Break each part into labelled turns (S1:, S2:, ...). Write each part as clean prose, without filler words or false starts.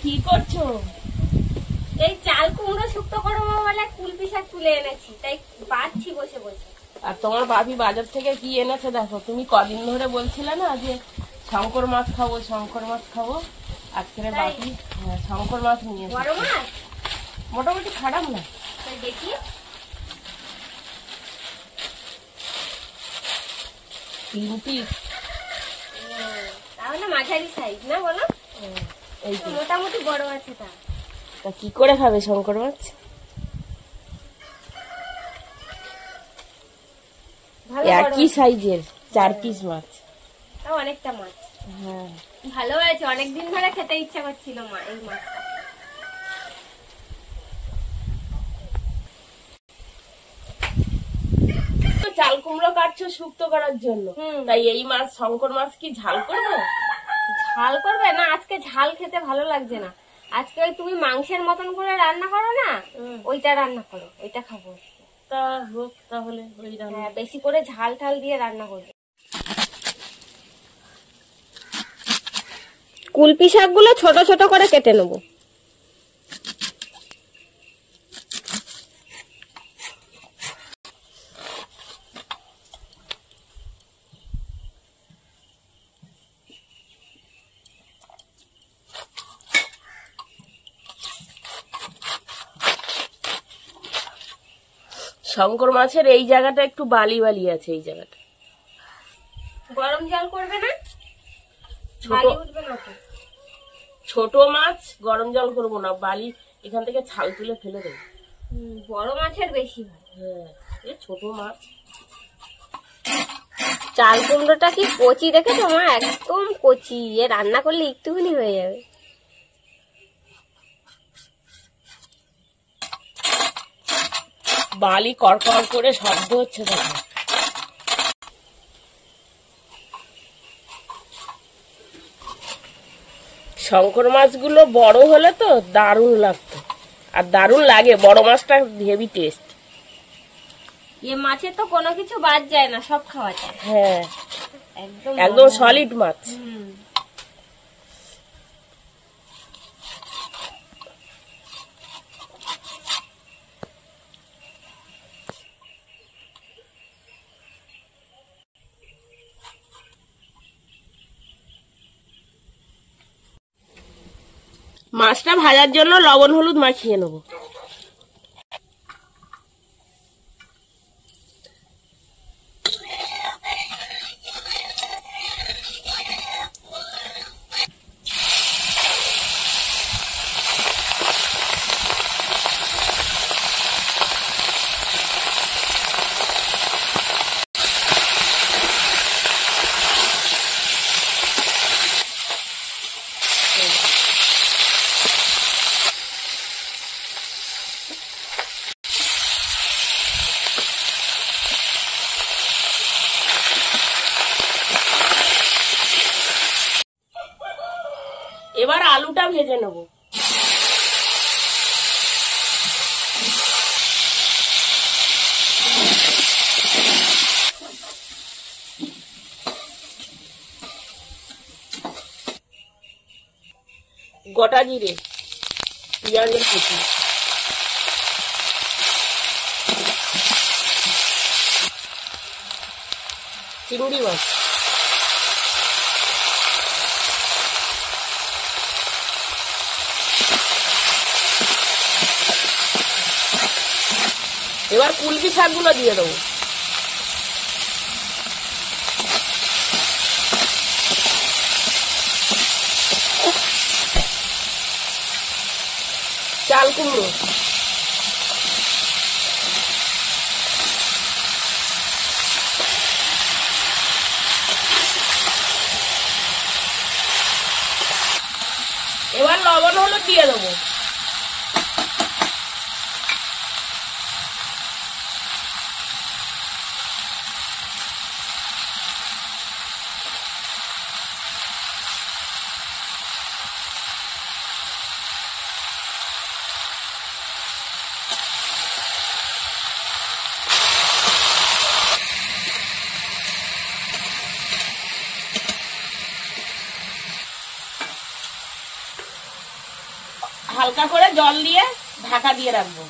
S1: কি করছো?
S2: এই চাল কুমড়ো শুক্তো করবো বলে কুলপি শাক তুলে এনেছি, তাই বাঁচছি বসে বসে।
S1: আর তোমার বাপি বাজার থেকে কি এনেছে দেখো। তুমি কদিন ধরে বলছিলে না যে শঙ্কর মাছ খাবো, শঙ্কর মাছ খাবো। আজকে বাপি শঙ্কর মাছ নিয়ে
S2: বড় মাছ
S1: মোটামুটি খারাপ না।
S2: তাই দেখি
S1: 3 পিস।
S2: তাহলে মাঝারি সাইজ না বলো?
S1: এই
S2: মোটামুটি বড় আছে।
S1: তা কি করে খাবে শঙ্কর মাছ? একই সাইজের 4 পিস মাছ,
S2: তাও অনেকটা মাছ।
S1: হ্যাঁ
S2: ভালো হয়েছে, অনেকদিন ধরে খেতে ইচ্ছা করছিল মা এই মাছটা।
S1: চাল কুমড়ো কাটছো শুক্তো করার জন্য, তাই এই মাছ শঙ্কর মাছ কি ঝাল করবে?
S2: ঝাল করবে না, আজকে ঝাল খেতে ভালো লাগছে না। আজকে ওই তুমি মাংসের মতন করে রান্না করো না, ওইটা রান্না করো, ওইটা খাবো।
S1: তা হোক তাহলে ওই রান্না।
S2: বেশি করে ঝাল ঠাল দিয়ে রান্না করবে। কুলপি শাকগুলো ছোট ছোট করে কেটে নেবো।
S1: শঙ্কর মাছের এই জায়গাটা একটু বালি বালি আছে, এই জায়গাটা।
S2: গরম জল করবে না?
S1: ছোট মাছ গরম জল করবো না, বালি এখান থেকে ছাল তুলে ফেলে দেবো।
S2: বড় মাছের বেশি হয়।
S1: হ্যাঁ, এই ছোট মাছ।
S2: চাল কুমড়োটা কি কচি দেখেছো মা? একদম কচি, এ রান্না করলে একটুখানি হয়ে যাবে।
S1: বালি কড়কড় করে শব্দ হচ্ছে দেখো। শঙ্কর মাছগুলো বড় হলে তো দারুণ লাগতো, আর দারুণ লাগে। বড় মাছটা হেভি টেস্ট।
S2: এ মাছে তো কোনো কিছু বাদ যায় না, সব খাওয়া যায়।
S1: হ্যাঁ, একদম সলিড মাছ। মাছটা ভাজার জন্য লবণ হলুদ মাখিয়ে নেবো। এবার আলুটা ভেজে নেব। গোটা জিরে, পেঁয়াজের কুচি, চিংড়ি মাছ, এবার কুলপি শাকগুলো দিয়ে দেবো। চাল কুমড়ো, এবার লবণ হলুদ দিয়ে দেবো। হালকা করে জল দিয়ে ঢাকা দিয়ে রাখবো,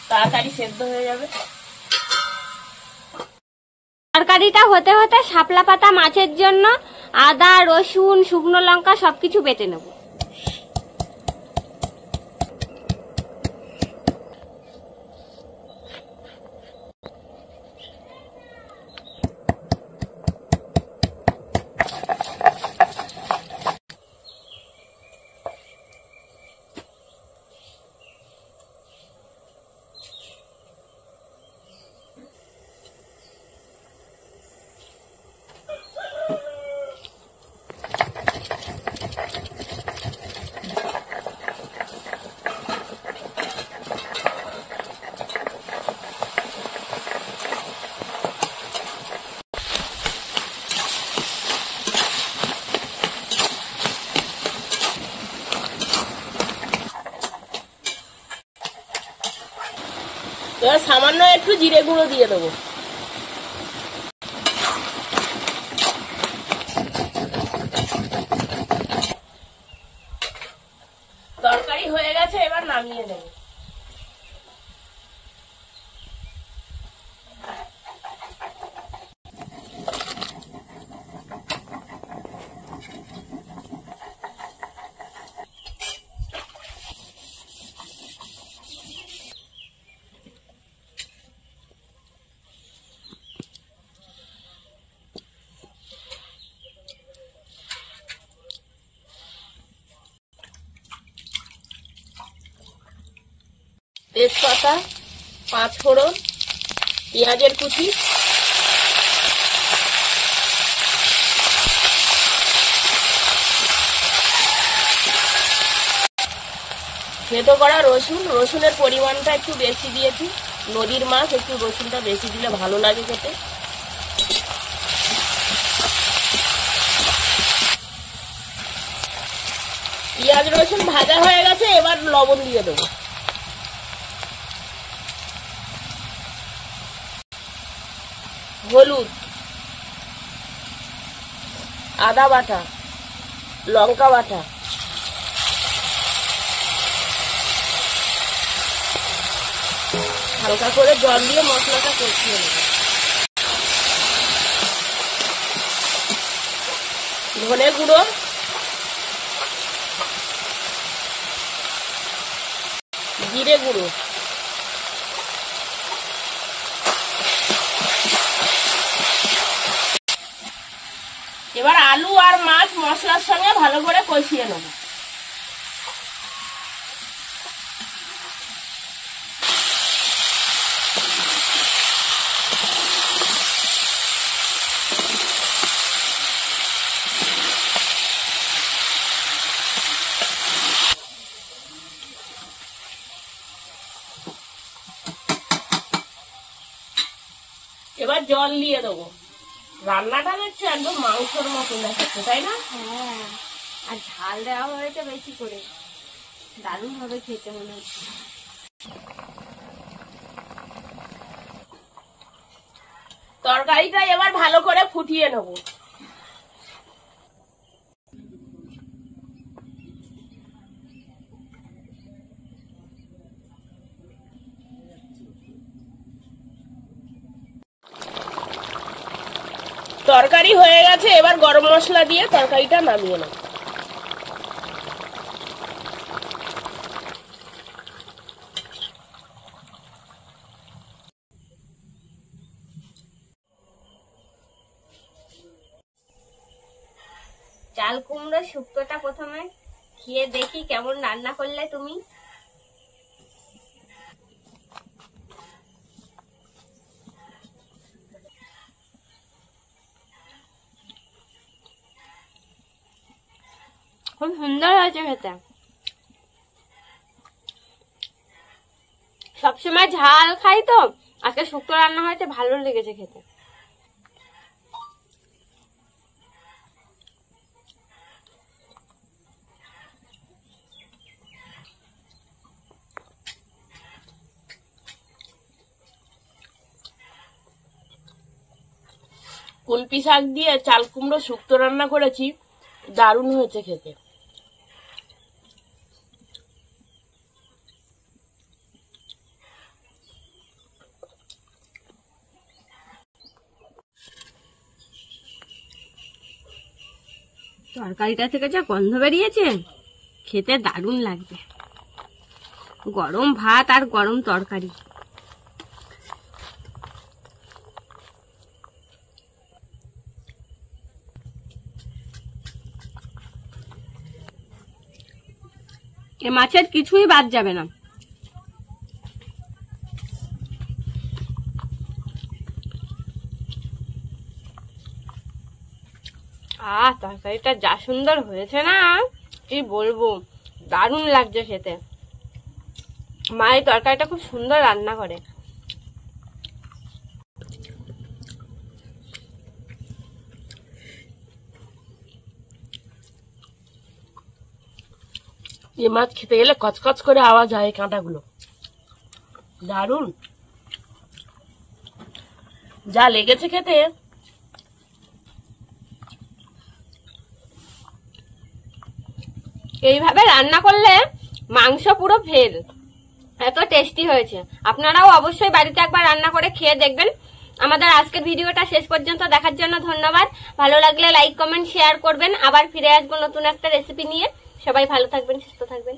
S1: তাড়াতাড়ি সেদ্ধ হয়ে যাবে।
S2: তরকারিটা হতে হতে শাপলা পাতা মাছের জন্য আদা, রসুন, শুকনো লঙ্কা সবকিছু বেটে নেব।
S1: এবার সামান্য একটু জিরে গুঁড়ো দিয়ে দেবো। তরকারি হয়ে গেছে, এবার নামিয়ে দেবো। তেজপাতা, 5 ফোড়ন, পেঁয়াজের কুচি, থেতো করা রসুন। রসুনের পরিমাণটা একটু বেশি দিয়েছি, নদীর মাছ, একটু রসুনটা বেশি দিলে ভালো লাগে খেতে। পেঁয়াজ রসুন ভাজা হয়ে গেছে, এবার লবণ দিয়ে দেবো। হলুদ, আদা বাটা, লঙ্কা বাটা, হালকা করে জল দিয়ে মশলাটা কষিয়ে নেব। ধনে গুঁড়ো, জিরে গুঁড়ো, এবার আলু আর মাছ মশলার সঙ্গে ভালো করে কষিয়ে নেব। এবার জল দিয়ে দেবো। রান্নাটা দেখছো একদম মাংসের মতো দেখাচ্ছে, তাই না?
S2: হ্যাঁ, আর ঝাল দেওয়া হয়েছে বেশি করে, দারুণ ভাবে খেতে মনে হচ্ছে।
S1: তরকারিটা এবার ভালো করে ফুটিয়ে নেব। তরকারি হয়ে গেছে, এবার গরম মশলা দিয়ে তরকারিটা নামিয়ে নেব।
S2: চাল কুমড়ো শুক্তোটা প্রথমে খেয়ে দেখি কেমন রান্না করলে তুমি। খুব সুন্দর হয়েছে খেতে। সবসময় ঝাল খাই তো, আজকে শুক্তো রান্না হয়েছে, ভালো লেগেছে খেতে।
S1: কুলপি শাক দিয়ে চাল কুমড়ো শুক্তো রান্না করেছি, দারুণ হয়েছে খেতে।
S2: তরকারিটা থেকে যা গন্ধ বেরিয়েছে, খেতে দারুণ লাগবে। গরম ভাত আর গরম তরকারি। এ মাছের কিছুই বাদ যাবে না। তরকারিটা যা সুন্দর হয়েছে না, কি বলবো, দারুণ লাগছে খেতে। মা এই তরকারিটা খুব সুন্দর রান্না করে।
S1: এ মাছ খেতে গেলে কচকচ করে আওয়াজ হয় কাঁটাগুলো, দারুণ যা লেগেছে খেতে।
S2: এইভাবে রান্না করলে মাংস পুরো ফেল, এত টেস্টি হয়েছে। আপনারাও অবশ্যই বাড়িতে একবার রান্না করে খেয়ে দেখবেন। আমাদের আজকের ভিডিওটা শেষ পর্যন্ত দেখার জন্য ধন্যবাদ। ভালো লাগলে লাইক কমেন্ট শেয়ার করবেন। আবার ফিরে আসবো নতুন একটা রেসিপি নিয়ে। সবাই ভালো থাকবেন, সুস্থ থাকবেন।